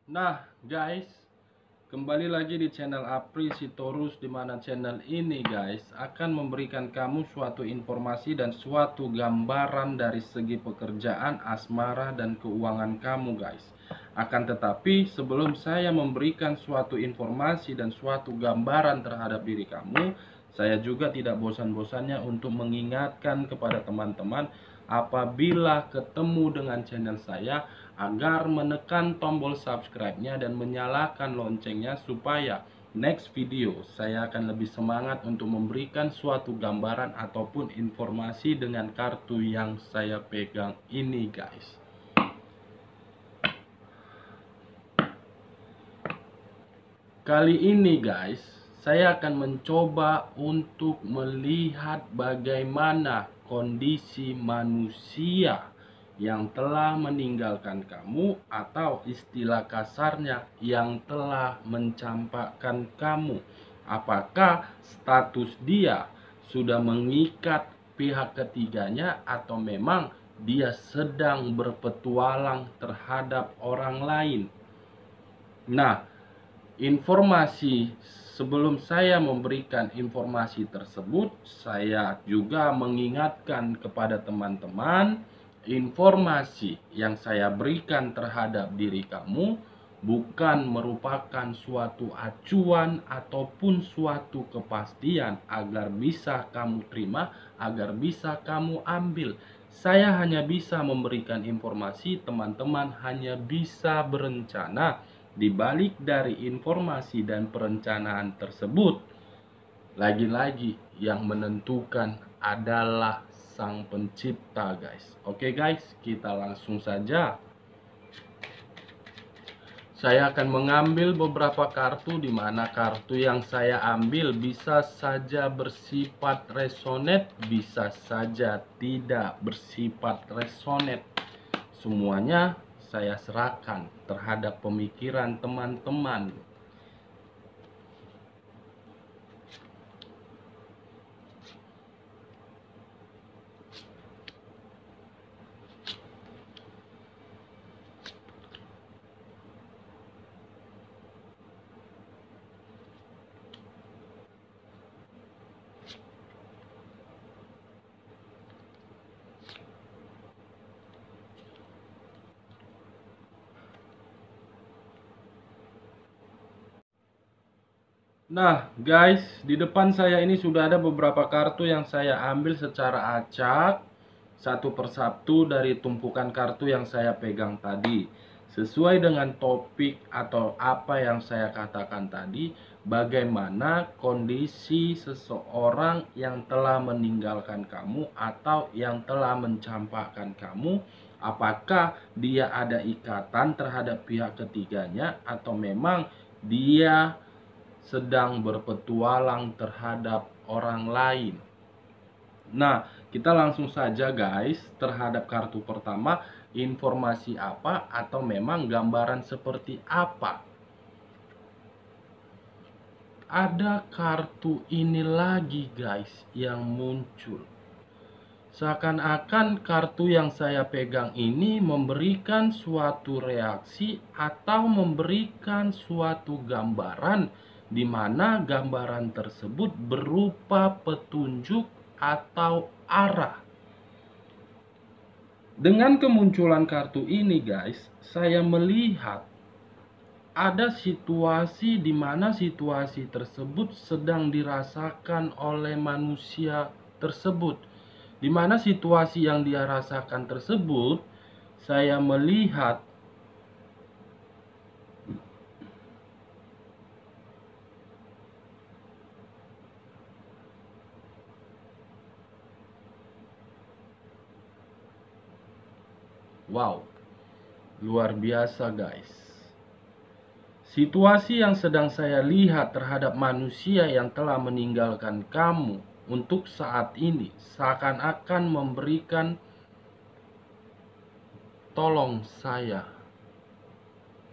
Nah, guys, kembali lagi di channel Apri Sitorus, di mana channel ini, guys, akan memberikan kamu suatu informasi dan suatu gambaran dari segi pekerjaan, asmara, dan keuangan kamu, guys. Akan tetapi, sebelum saya memberikan suatu informasi dan suatu gambaran terhadap diri kamu, saya juga tidak bosan-bosannya untuk mengingatkan kepada teman-teman apabila ketemu dengan channel saya agar menekan tombol subscribe-nya dan menyalakan loncengnya supaya next video saya akan lebih semangat untuk memberikan suatu gambaran ataupun informasi dengan kartu yang saya pegang ini, guys. Kali ini, guys, saya akan mencoba untuk melihat bagaimana kondisi manusia yang telah meninggalkan kamu, atau istilah kasarnya yang telah mencampakkan kamu. Apakah status dia sudah mengikat pihak ketiganya, atau memang dia sedang berpetualang terhadap orang lain? Nah, sebelum saya memberikan informasi tersebut, saya juga mengingatkan kepada teman-teman, informasi yang saya berikan terhadap diri kamu bukan merupakan suatu acuan ataupun suatu kepastian agar bisa kamu terima, agar bisa kamu ambil. Saya hanya bisa memberikan informasi, teman-teman hanya bisa berencana. Di balik dari informasi dan perencanaan tersebut, lagi-lagi yang menentukan adalah Sang Pencipta, guys. Oke, guys, kita langsung saja. Saya akan mengambil beberapa kartu, di mana kartu yang saya ambil bisa saja bersifat resonate, bisa saja tidak bersifat resonate. Semuanya saya serahkan terhadap pemikiran teman-teman. Nah, guys, di depan saya ini sudah ada beberapa kartu yang saya ambil secara acak, satu persatu dari tumpukan kartu yang saya pegang tadi. Sesuai dengan topik atau apa yang saya katakan tadi, bagaimana kondisi seseorang yang telah meninggalkan kamu atau yang telah mencampakkan kamu, apakah dia ada ikatan terhadap pihak ketiganya atau memang dia sedang berpetualang terhadap orang lain. Nah, kita langsung saja, guys, terhadap kartu pertama, informasi apa atau memang gambaran seperti apa. Ada kartu ini lagi, guys, yang muncul. Seakan-akan kartu yang saya pegang ini memberikan suatu reaksi atau memberikan suatu gambaran, di mana gambaran tersebut berupa petunjuk atau arah. Dengan kemunculan kartu ini, guys, saya melihat ada situasi di mana situasi tersebut sedang dirasakan oleh manusia tersebut. Di mana situasi yang dia rasakan tersebut, saya melihat wow, luar biasa, guys. Situasi yang sedang saya lihat terhadap manusia yang telah meninggalkan kamu untuk saat ini seakan-akan memberikan, tolong saya,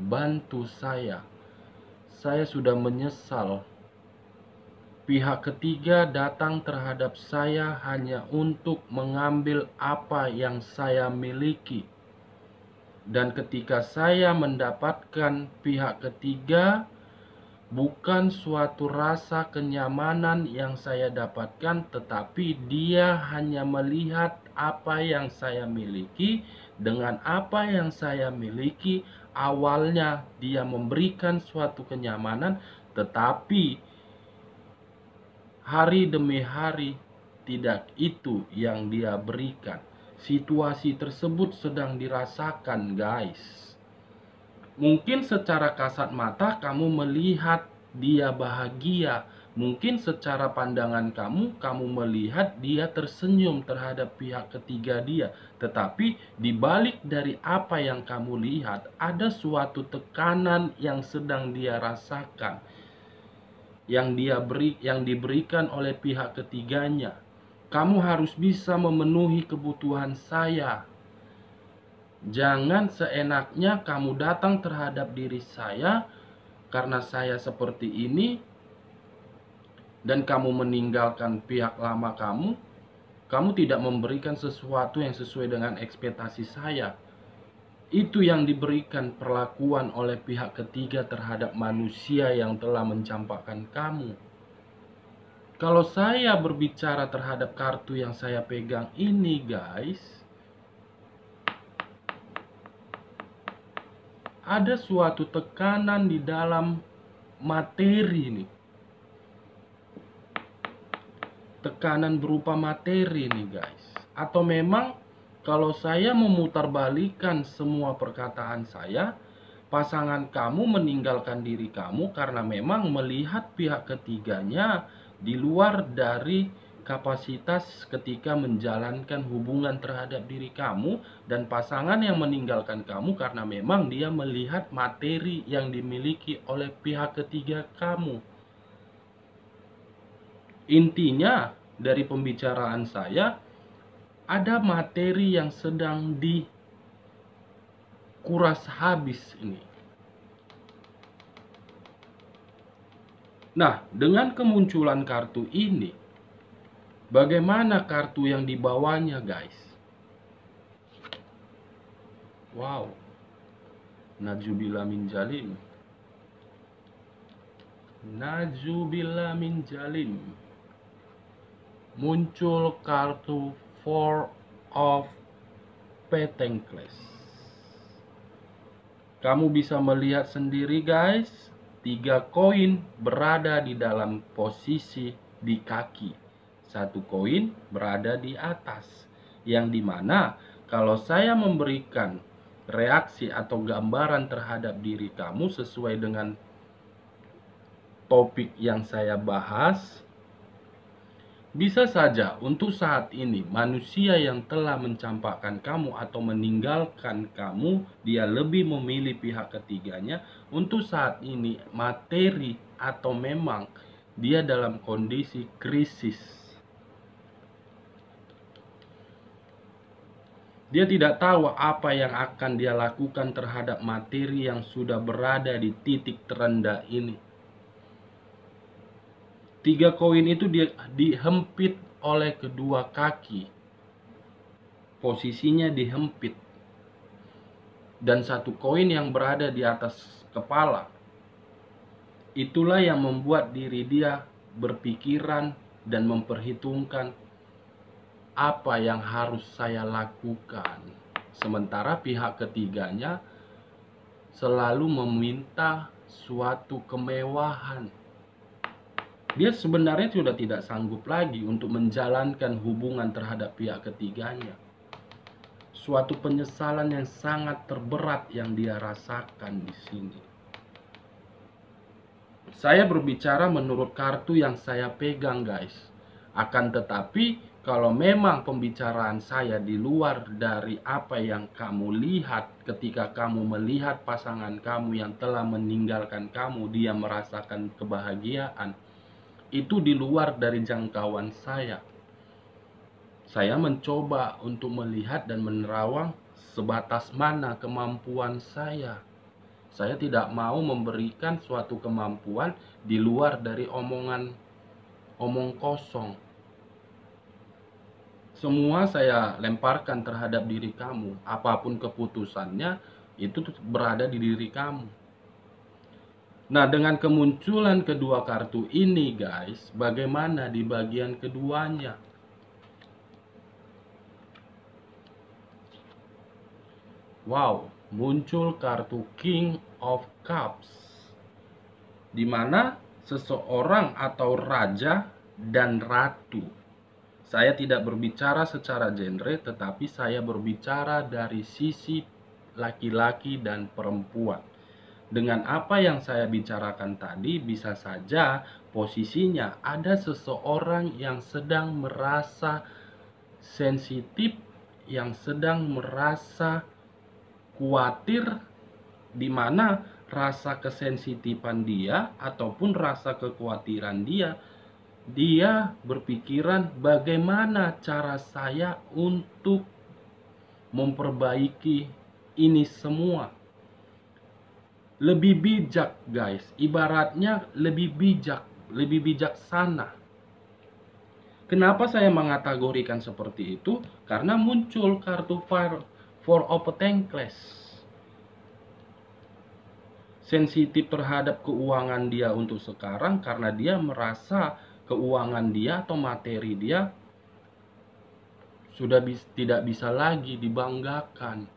bantu saya sudah menyesal. Pihak ketiga datang terhadap saya hanya untuk mengambil apa yang saya miliki. Dan ketika saya mendapatkan pihak ketiga, bukan suatu rasa kenyamanan yang saya dapatkan, tetapi dia hanya melihat apa yang saya miliki. Dengan apa yang saya miliki, awalnya dia memberikan suatu kenyamanan, tetapi hari demi hari tidak itu yang dia berikan. Situasi tersebut sedang dirasakan, guys. Mungkin secara kasat mata kamu melihat dia bahagia. Mungkin secara pandangan kamu melihat dia tersenyum terhadap pihak ketiga dia. Tetapi di balik dari apa yang kamu lihat, ada suatu tekanan yang sedang dia rasakan, yang diberikan oleh pihak ketiganya. Kamu harus bisa memenuhi kebutuhan saya. Jangan seenaknya kamu datang terhadap diri saya karena saya seperti ini, dan kamu meninggalkan pihak lama kamu. Kamu tidak memberikan sesuatu yang sesuai dengan ekspektasi saya. Itu yang diberikan perlakuan oleh pihak ketiga terhadap manusia yang telah mencampakkan kamu. Kalau saya berbicara terhadap kartu yang saya pegang ini, guys, ada suatu tekanan di dalam materi nih. Tekanan berupa materi nih, guys. Atau memang kalau saya memutarbalikkan semua perkataan saya, pasangan kamu meninggalkan diri kamu karena memang melihat pihak ketiganya di luar dari kapasitas ketika menjalankan hubungan terhadap diri kamu, dan pasangan yang meninggalkan kamu karena memang dia melihat materi yang dimiliki oleh pihak ketiga kamu. Intinya dari pembicaraan saya, ada materi yang sedang dikuras habis ini. Nah, dengan kemunculan kartu ini, bagaimana kartu yang dibawanya, guys? Wow. Najubillah min jalim. Najubillah min jalim. Muncul kartu Four of Pentacles. Kamu bisa melihat sendiri, guys. 3 koin berada di dalam posisi di kaki. 1 koin berada di atas. Yang dimana kalau saya memberikan reaksi atau gambaran terhadap diri kamu sesuai dengan topik yang saya bahas, bisa saja untuk saat ini manusia yang telah mencampakkan kamu atau meninggalkan kamu, dia lebih memilih pihak ketiganya. Untuk saat ini materi atau memang dia dalam kondisi krisis. Dia tidak tahu apa yang akan dia lakukan terhadap materi yang sudah berada di titik terendah ini. 3 koin itu dihempit oleh kedua kaki. Posisinya dihempit. Dan 1 koin yang berada di atas kepala. Itulah yang membuat diri dia berpikiran dan memperhitungkan apa yang harus saya lakukan. Sementara pihak ketiganya selalu meminta suatu kemewahan. Dia sebenarnya sudah tidak sanggup lagi untuk menjalankan hubungan terhadap pihak ketiganya. Suatu penyesalan yang sangat terberat yang dia rasakan di sini. Saya berbicara menurut kartu yang saya pegang, guys. Akan tetapi, kalau memang pembicaraan saya di luar dari apa yang kamu lihat ketika kamu melihat pasangan kamu yang telah meninggalkan kamu, dia merasakan kebahagiaan, itu di luar dari jangkauan saya. Saya mencoba untuk melihat dan menerawang sebatas mana kemampuan saya. Saya tidak mau memberikan suatu kemampuan di luar dari omong kosong. semua saya lemparkan terhadap diri kamu. Apapun keputusannya, itu berada di diri kamu. Nah, dengan kemunculan kedua kartu ini, guys, bagaimana di bagian keduanya? Wow, muncul kartu King of Cups, di mana seseorang atau raja dan ratu. Saya tidak berbicara secara genre, tetapi saya berbicara dari sisi laki-laki dan perempuan. Dengan apa yang saya bicarakan tadi, bisa saja posisinya ada seseorang yang sedang merasa sensitif, yang sedang merasa khawatir, di mana rasa kesensitifan dia ataupun rasa kekhawatiran dia berpikiran bagaimana cara saya untuk memperbaiki ini semua. Lebih bijak, guys. Ibaratnya lebih bijak, lebih bijaksana. Kenapa saya mengategorikan seperti itu? Karena muncul kartu Four of Pentacles. Sensitif terhadap keuangan dia untuk sekarang karena dia merasa keuangan dia atau materi dia sudah tidak bisa lagi dibanggakan,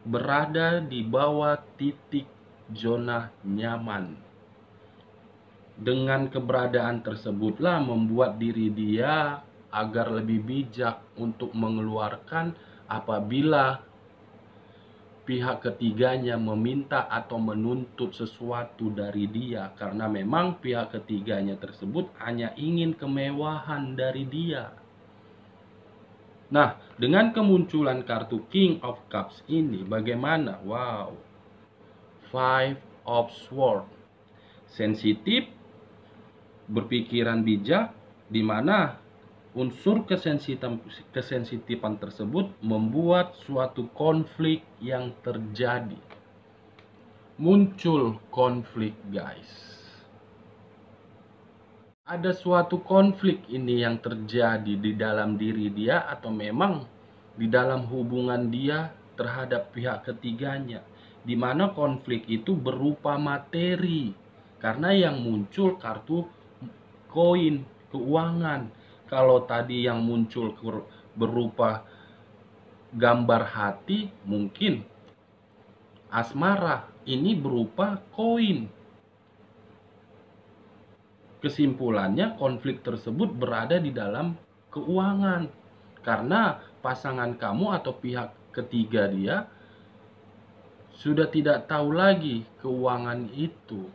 berada di bawah titik zona nyaman. Dengan keberadaan tersebutlah membuat diri dia agar lebih bijak untuk mengeluarkan apabila pihak ketiganya meminta atau menuntut sesuatu dari dia, karena memang pihak ketiganya tersebut hanya ingin kemewahan dari dia. Nah, dengan kemunculan kartu King of Cups ini bagaimana? Wow, Five of Swords, sensitif, berpikiran bijak, di mana unsur kesensitifan tersebut membuat suatu konflik yang terjadi. Muncul konflik, guys. Ada suatu konflik ini yang terjadi di dalam diri dia atau memang di dalam hubungan dia terhadap pihak ketiganya, di mana konflik itu berupa materi. Karena yang muncul kartu koin, keuangan. Kalau tadi yang muncul berupa gambar hati, mungkin asmara. Ini berupa koin. Kesimpulannya, konflik tersebut berada di dalam keuangan. Karena pasangan kamu atau pihak ketiga dia sudah tidak tahu lagi keuangan itu.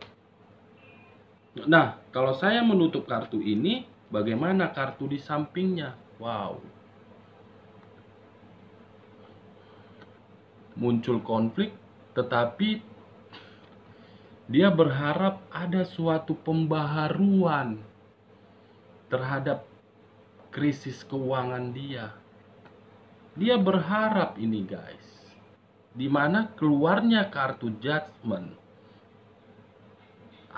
Nah, kalau saya menutup kartu ini, bagaimana kartu di sampingnya? Wow. Muncul konflik, tetapi dia berharap ada suatu pembaharuan terhadap krisis keuangan dia. Dia berharap ini, guys. Dimana keluarnya kartu Judgment.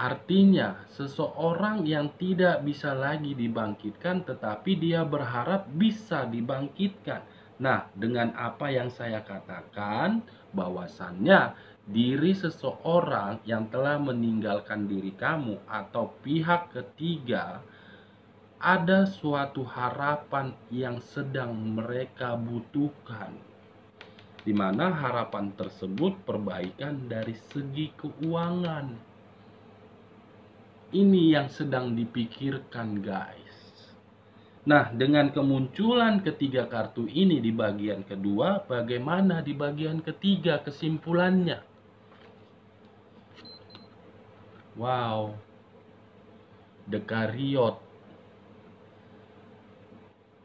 Artinya, seseorang yang tidak bisa lagi dibangkitkan, tetapi dia berharap bisa dibangkitkan. Nah, dengan apa yang saya katakan, bahwasannya diri seseorang yang telah meninggalkan diri kamu atau pihak ketiga, ada suatu harapan yang sedang mereka butuhkan. Di mana harapan tersebut perbaikan dari segi keuangan. Ini yang sedang dipikirkan, guys. Nah, dengan kemunculan ketiga kartu ini di bagian kedua, bagaimana di bagian ketiga kesimpulannya? Wow, The Chariot.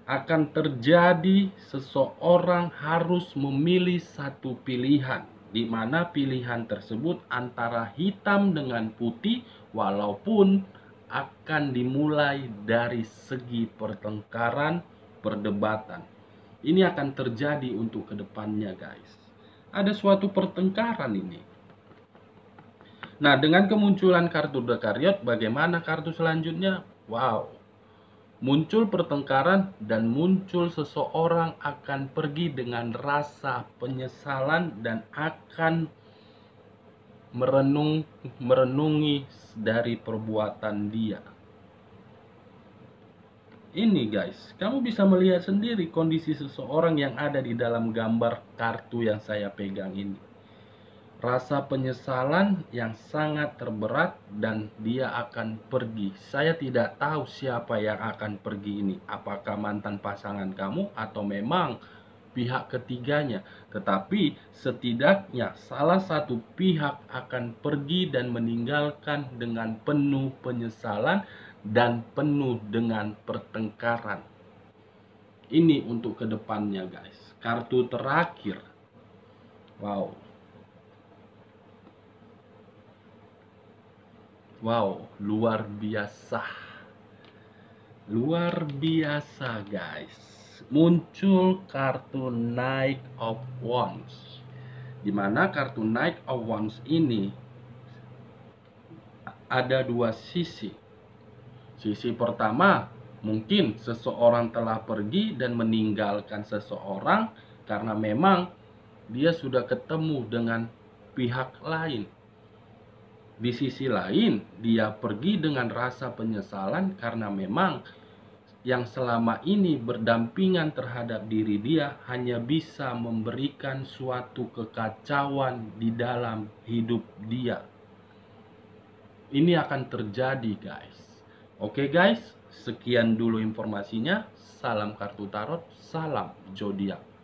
Akan terjadi seseorang harus memilih satu pilihan, di mana pilihan tersebut antara hitam dengan putih, walaupun akan dimulai dari segi pertengkaran, perdebatan. Ini akan terjadi untuk kedepannya, guys. Ada suatu pertengkaran ini. Nah, dengan kemunculan kartu The Chariot, bagaimana kartu selanjutnya? Wow, muncul pertengkaran dan muncul seseorang akan pergi dengan rasa penyesalan dan akan merenungi dari perbuatan dia. Ini guys, kamu bisa melihat sendiri kondisi seseorang yang ada di dalam gambar kartu yang saya pegang ini. Rasa penyesalan yang sangat terberat dan dia akan pergi. Saya tidak tahu siapa yang akan pergi ini. Apakah mantan pasangan kamu atau memang pihak ketiganya. Tetapi setidaknya salah satu pihak akan pergi dan meninggalkan dengan penuh penyesalan dan penuh dengan pertengkaran. Ini untuk kedepannya guys. Kartu terakhir. Wow. Wow, luar biasa. Luar biasa guys. Muncul kartu Knight of Wands. Dimana kartu Knight of Wands ini ada dua sisi. Sisi pertama, mungkin seseorang telah pergi dan meninggalkan seseorang karena memang dia sudah ketemu dengan pihak lain. Di sisi lain, dia pergi dengan rasa penyesalan karena memang yang selama ini berdampingan terhadap diri dia hanya bisa memberikan suatu kekacauan di dalam hidup dia. Ini akan terjadi guys. Oke guys, sekian dulu informasinya. Salam kartu tarot, salam zodiak.